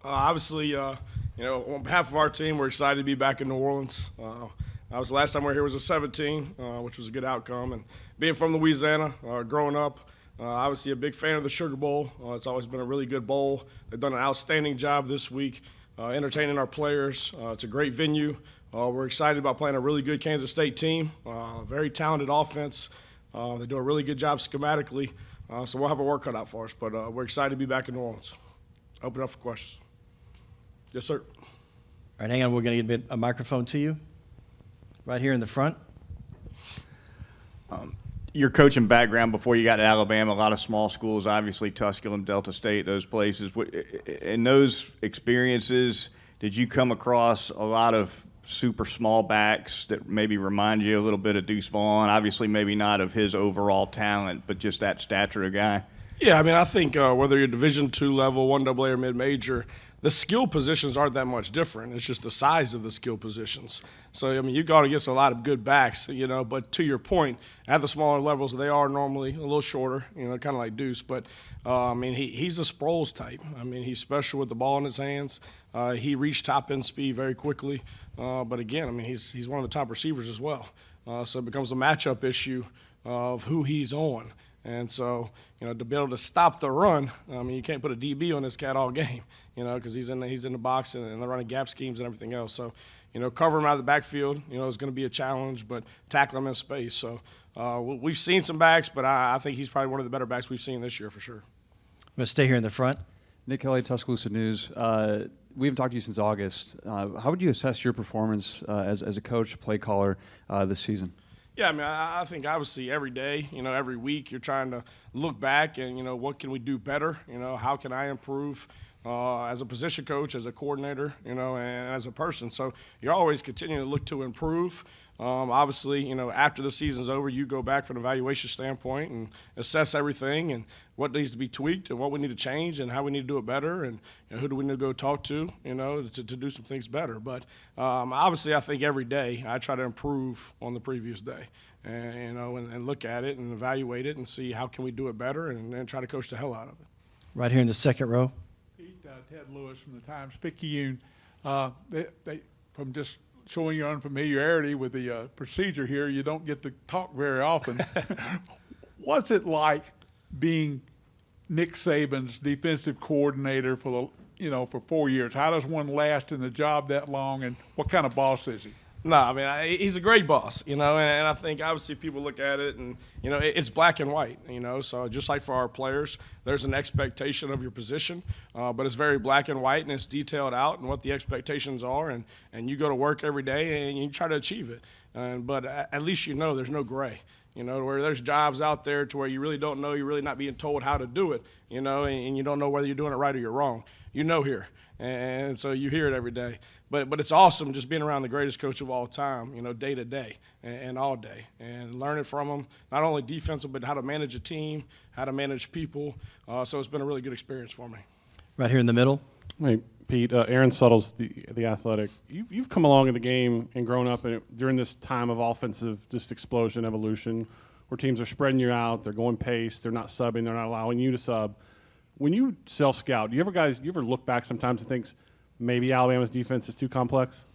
Obviously, on behalf of our team, we're excited to be back in New Orleans. Obviously, last time we were here was a 17, which was a good outcome. And being from Louisiana, growing up, obviously a big fan of the Sugar Bowl. It's always been a really good bowl. They've done an outstanding job this week entertaining our players. It's a great venue. We're excited about playing a really good Kansas State team, very talented offense. They do a really good job schematically, so we'll have a work cut out for us. But we're excited to be back in New Orleans. Open it up for questions. Yes, sir. All right, hang on. We're going to get a microphone to you right here in the front. Your coaching background before you got to Alabama, a lot of small schools, obviously Tuscaloosa, Delta State, those places. In those experiences, did you come across a lot of super small backs that maybe remind you a little bit of Deuce Vaughn? Obviously, maybe not of his overall talent, but just that stature of guy. Yeah, I mean, I think whether you're Division II level, 1AA or mid-major, the skill positions aren't that much different. It's just the size of the skill positions. So, I mean, you got against a lot of good backs, but to your point, at the smaller levels, they are normally a little shorter, kind of like Deuce. But, I mean, he's a Sproles type. I mean, he's special with the ball in his hands. He reached top-end speed very quickly. But, again, I mean, he's one of the top receivers as well. So it becomes a matchup issue of who he's on. And so, to be able to stop the run, I mean, you can't put a DB on this cat all game, because he's in the box and they're running gap schemes and everything else. So, cover him out of the backfield, is going to be a challenge, but tackle him in space. So, we've seen some backs, but I think he's probably one of the better backs we've seen this year for sure. I'm going to stay here in the front. Nick Kelly, Tuscaloosa News. We haven't talked to you since August. How would you assess your performance as a coach, play caller this season? Yeah, I mean, I think obviously every day, every week you're trying to look back and, what can we do better? How can I improve as a position coach, as a coordinator, and as a person. So you're always continuing to look to improve. Obviously, after the season's over, you go back from an evaluation standpoint and assess everything and what needs to be tweaked and what we need to change and how we need to do it better and who do we need to go talk to, to do some things better. But obviously, I think every day I try to improve on the previous day and, and look at it and evaluate it and see how can we do it better and try to coach the hell out of it. Right here in the second row. Ted Lewis from the Times-Picayune. They from just showing your unfamiliarity with the procedure here, you don't get to talk very often. What's it like being Nick Saban's defensive coordinator for for 4 years? How does one last in the job that long, and what kind of boss is he? No, I mean, he's a great boss, and I think obviously people look at it and, it's black and white, so just like for our players, there's an expectation of your position, but it's very black and white and it's detailed out and what the expectations are, and you go to work every day and you try to achieve it, but at least there's no gray. Where there's jobs out there to where you really don't know, you're really not being told how to do it, and you don't know whether you're doing it right or you're wrong. Here. And so you hear it every day. But it's awesome just being around the greatest coach of all time, day to day and all day, and learning from him, not only defensive, but how to manage a team, how to manage people. So it's been a really good experience for me. Right here in the middle. Hey, Pete, Aaron Suttles, the Athletic. You've come along in the game and grown up in it during this time of offensive just explosion, evolution, where teams are spreading you out, they're going pace, they're not subbing, they're not allowing you to sub. When you self-scout, do you ever look back sometimes and think maybe Alabama's defense is too complex?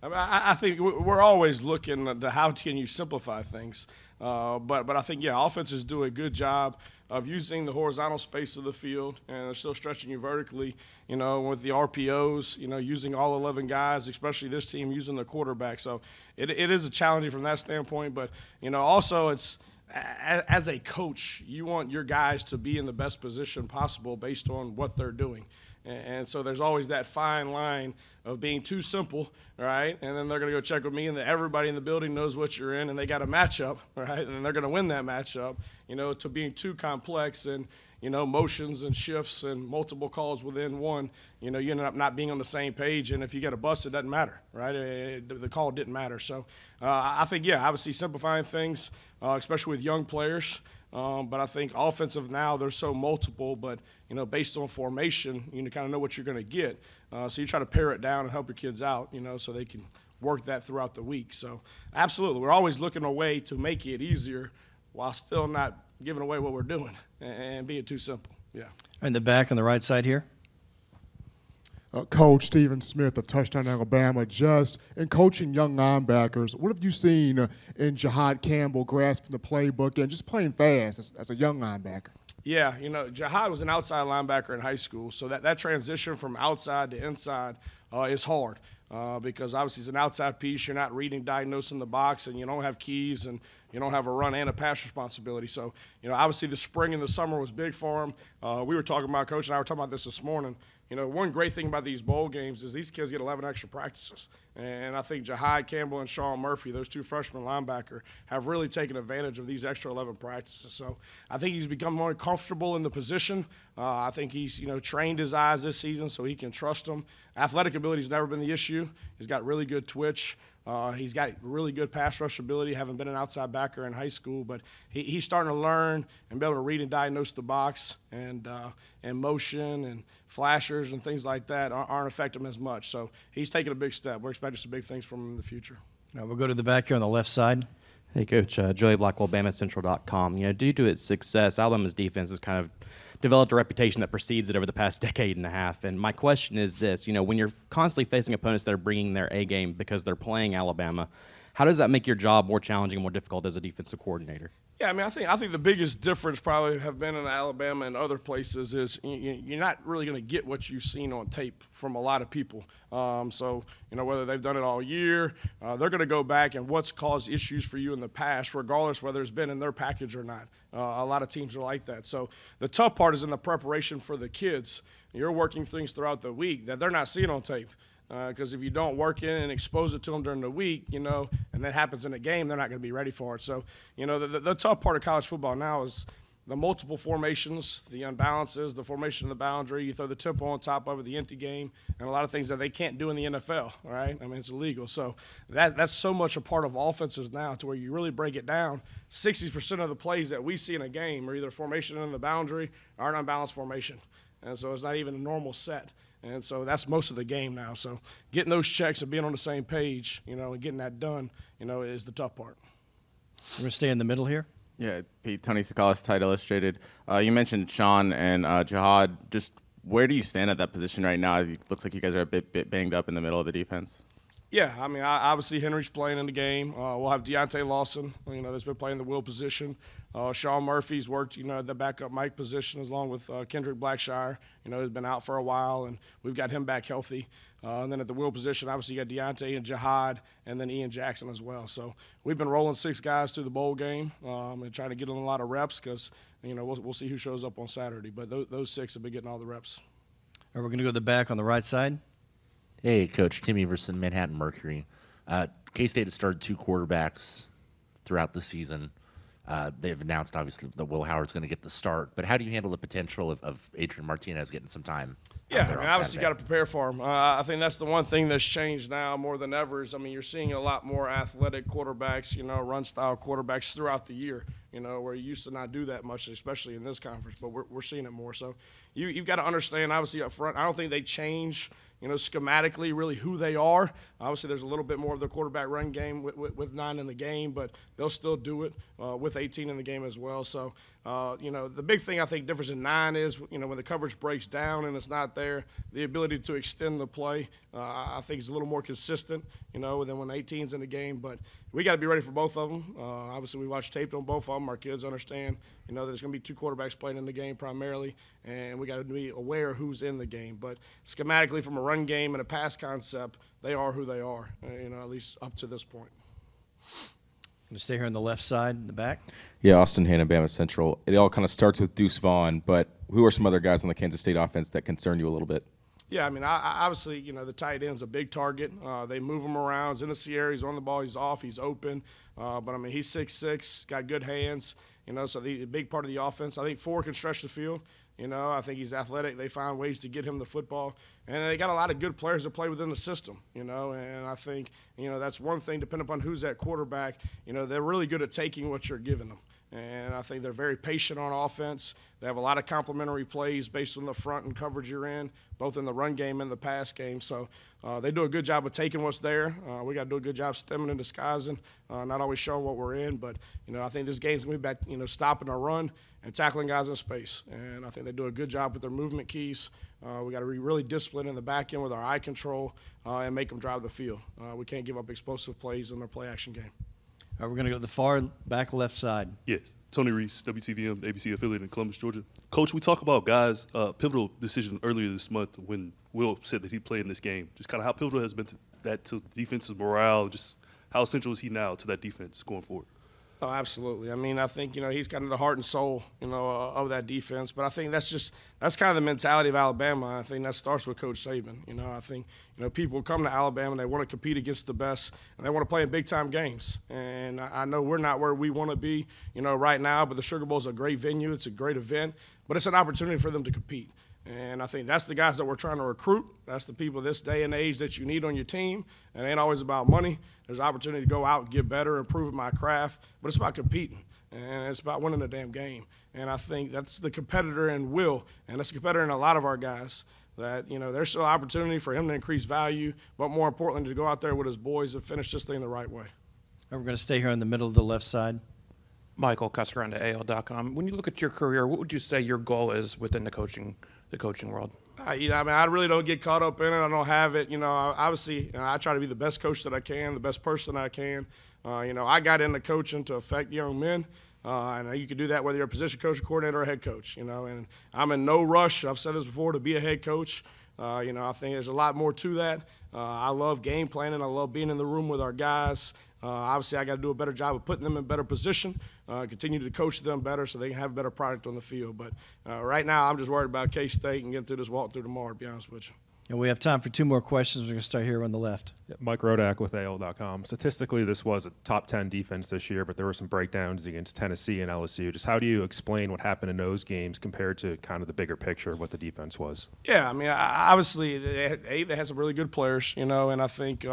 I think we're always looking at how can you simplify things. But I think, offenses do a good job of using the horizontal space of the field, and they're still stretching you vertically, with the RPOs, using all 11 guys, especially this team using the quarterback. So it is a challenging from that standpoint. But, also it's – as a coach, you want your guys to be in the best position possible based on what they're doing. And so there's always that fine line of being too simple, right? And then they're going to go check with me, and everybody in the building knows what you're in, and they got a matchup, right? And they're going to win that matchup, to being too complex and, motions and shifts and multiple calls within one, you end up not being on the same page. And if you get a bust, it doesn't matter, right? The call didn't matter. So I think, obviously simplifying things, especially with young players. But I think offensive now, they're so multiple, but, based on formation, you kind of know what you're going to get. So you try to pare it down and help your kids out, so they can work that throughout the week. So absolutely, we're always looking a way to make it easier while still not giving away what we're doing and being too simple. Yeah. In the back on the right side here. Coach Stephen Smith of Touchdown Alabama, just in coaching young linebackers, what have you seen in Jihaad Campbell grasping the playbook and just playing fast as a young linebacker? Yeah, Jihaad was an outside linebacker in high school, so that transition from outside to inside is hard because obviously it's an outside piece. You're not reading, diagnosing the box, and you don't have keys, and you don't have a run and a pass responsibility. So, obviously the spring and the summer was big for him. We were talking about, Coach and I were talking about this morning. One great thing about these bowl games is these kids get 11 extra practices. And I think Jihaad Campbell and Sean Murphy, those two freshman linebacker, have really taken advantage of these extra 11 practices. So I think he's become more comfortable in the position. I think he's, trained his eyes this season so he can trust them. Athletic ability's never been the issue. He's got really good twitch. He's got really good pass rush ability, having been an outside backer in high school, but he's starting to learn and be able to read and diagnose the box, and motion and flashers and things like that aren't affecting him as much. So he's taking a big step. We're expecting some big things from him in the future. Now we'll go to the back here on the left side. Hey, Coach. Joey Blackwell, BamaCentral.com. Due to its success, Alabama's defense has kind of developed a reputation that precedes it over the past decade and a half. And my question is this, when you're constantly facing opponents that are bringing their A game because they're playing Alabama, how does that make your job more challenging and more difficult as a defensive coordinator? Yeah, I think the biggest difference probably have been in Alabama and other places is you're not really going to get what you've seen on tape from a lot of people. So, whether they've done it all year, they're going to go back and what's caused issues for you in the past, regardless whether it's been in their package or not. A lot of teams are like that. So the tough part is in the preparation for the kids. You're working things throughout the week that they're not seeing on tape. Because if you don't work in and expose it to them during the week, and that happens in a game, they're not going to be ready for it. So, the tough part of college football now is the multiple formations, the unbalances, the formation of the boundary. You throw the tempo on top of it, the empty game, and a lot of things that they can't do in the NFL, right? It's illegal. So that's so much a part of offenses now to where you really break it down. 60% of the plays that we see in a game are either formation in the boundary or an unbalanced formation. And so it's not even a normal set. And so that's most of the game now. So getting those checks and being on the same page, and getting that done, is the tough part. We're going to stay in the middle here. Yeah, Pete, Tony Sakalas, Tide Illustrated. You mentioned Sean and Jihaad. Just where do you stand at that position right now? It looks like you guys are a bit banged up in the middle of the defense. Yeah, obviously Henry's playing in the game. We'll have Deontay Lawson, that's been playing the will position. Sean Murphy's worked, at the backup Mike position along with Kendrick Blackshire, who's been out for a while, and we've got him back healthy. And then at the will position, obviously you got Deontay and Jihaad, and then Ian Jackson as well. So we've been rolling 6 guys through the bowl game and trying to get in a lot of reps because, we'll see who shows up on Saturday. But those 6 have been getting all the reps. All right, we're going to go to the back on the right side. Hey, Coach. Tim Everson, Manhattan Mercury. K-State has started 2 quarterbacks throughout the season. They've announced, obviously, that Will Howard's going to get the start. But how do you handle the potential of Adrian Martinez getting some time? Yeah, obviously you got to prepare for him. I think that's the one thing that's changed now more than ever is, you're seeing a lot more athletic quarterbacks, run-style quarterbacks throughout the year, where you used to not do that much, especially in this conference. But we're seeing it more. So you've got to understand, obviously, up front, I don't think they change – schematically, really who they are. Obviously, there's a little bit more of the quarterback run game with 9 in the game, but they'll still do it with 18 in the game as well. So, the big thing I think difference in 9 is, when the coverage breaks down and it's not there, the ability to extend the play, I think is a little more consistent, than when 18's in the game. But we got to be ready for both of them. Obviously, we watch tape on both of them. Our kids understand, there's going to be 2 quarterbacks playing in the game primarily, and we got to be aware who's in the game. But schematically, from a run game and a pass concept, they are who they are, at least up to this point. Going to stay here on the left side in the back. Yeah, Austin Hanna, Bama Central. It all kind of starts with Deuce Vaughn, but who are some other guys on the Kansas State offense that concern you a little bit? Yeah, obviously, the tight end's a big target. They move him around. He's in the area. He's on the ball. He's off. He's open. But, he's 6'6", got good hands, so the big part of the offense. I think 4 can stretch the field. I think he's athletic. They find ways to get him the football. And they got a lot of good players that play within the system, and I think, that's one thing, depending upon who's at quarterback, they're really good at taking what you're giving them. And I think they're very patient on offense. They have a lot of complementary plays based on the front and coverage you're in, both in the run game and the pass game. So they do a good job of taking what's there. We got to do a good job stemming and disguising, not always showing what we're in. But, I think this game's going to be about, stopping our run and tackling guys in space. And I think they do a good job with their movement keys. We got to be really disciplined in the back end with our eye control and make them drive the field. We can't give up explosive plays in their play action game. All right, we're going to go to the far back left side. Yes. Tony Reese, WTVM, ABC affiliate in Columbus, Georgia. Coach, we talk about guys' pivotal decision earlier this month when Will said that he played in this game. Just kind of how pivotal has been to defensive morale, just how essential is he now to that defense going forward? Oh, absolutely. I mean, I think, he's kind of the heart and soul, of that defense. But I think that's kind of the mentality of Alabama. I think that starts with Coach Saban. I think, people come to Alabama and they want to compete against the best and they want to play in big-time games. And I know we're not where we want to be, right now, but the Sugar Bowl is a great venue. It's a great event. But it's an opportunity for them to compete. And I think that's the guys that we're trying to recruit. That's the people this day and age that you need on your team. It ain't always about money. There's opportunity to go out and get better, improve my craft, but it's about competing. And it's about winning the damn game. And I think that's the competitor in Will, and that's the competitor in a lot of our guys, that, there's still opportunity for him to increase value, but more importantly, to go out there with his boys and finish this thing the right way. And we're going to stay here in the middle of the left side. Michael Cuscaranda, AL.com. When you look at your career, what would you say your goal is within the coaching world? I really don't get caught up in it. I don't have it. Obviously, I try to be the best coach that I can, the best person I can. I got into coaching to affect young men. And you can do that whether you're a position coach, a coordinator, or a head coach. And I'm in no rush. I've said this before, to be a head coach. I think there's a lot more to that. I love game planning. I love being in the room with our guys. Obviously, I got to do a better job of putting them in better position, continue to coach them better so they can have a better product on the field. But right now, I'm just worried about K-State and getting through this walk through tomorrow, to be honest with you. And we have time for two more questions. We're going to start here on the left. Mike Rodak with AL.com. Statistically, this was a top 10 defense this year, but there were some breakdowns against Tennessee and LSU. Just how do you explain what happened in those games compared to kind of the bigger picture of what the defense was? Yeah, I mean, obviously, they had some really good players, and I think,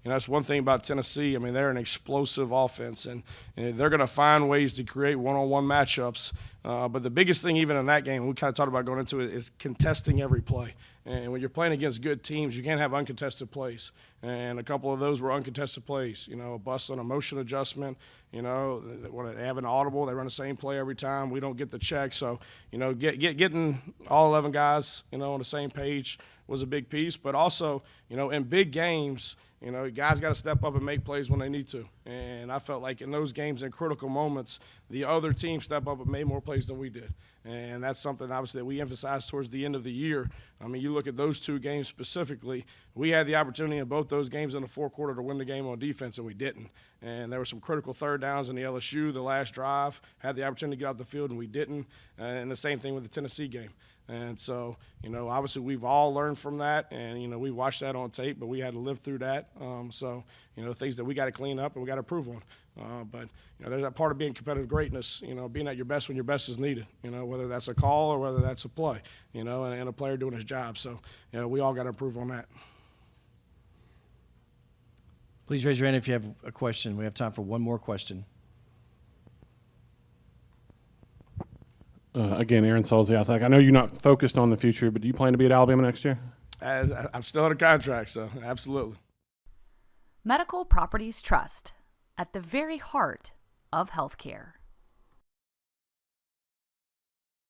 that's one thing about Tennessee. I mean, they're an explosive offense, and they're going to find ways to create one-on-one matchups. But the biggest thing even in that game, we kind of talked about going into it, is contesting every play. And when you're playing against good teams, you can't have uncontested plays. And a couple of those were uncontested plays. A bust on a motion adjustment. When they have an audible, they run the same play every time. We don't get the check. So, getting all 11 guys, on the same page was a big piece. But also, in big games, guys got to step up and make plays when they need to. And I felt like in those games, in critical moments, the other team stepped up and made more plays than we did. And that's something, obviously, that we emphasized towards the end of the year. I mean, you look at those two games specifically, we had the opportunity in both those games in the fourth quarter to win the game on defense, and we didn't. And there were some critical third downs in the LSU, the last drive, had the opportunity to get out the field, and we didn't. And the same thing with the Tennessee game. And so, obviously we've all learned from that, and, we watched that on tape, but we had to live through that. Things that we got to clean up and we got to improve on. But there's that part of being competitive greatness, being at your best when your best is needed, whether that's a call or whether that's a play, and a player doing his job. So, we all got to improve on that. Please raise your hand if you have a question. We have time for one more question. Again, Aaron Suttles, the Athletic. I know you're not focused on the future, but do you plan to be at Alabama next year? I'm still under contract, so absolutely. Medical Properties Trust, at the very heart of healthcare.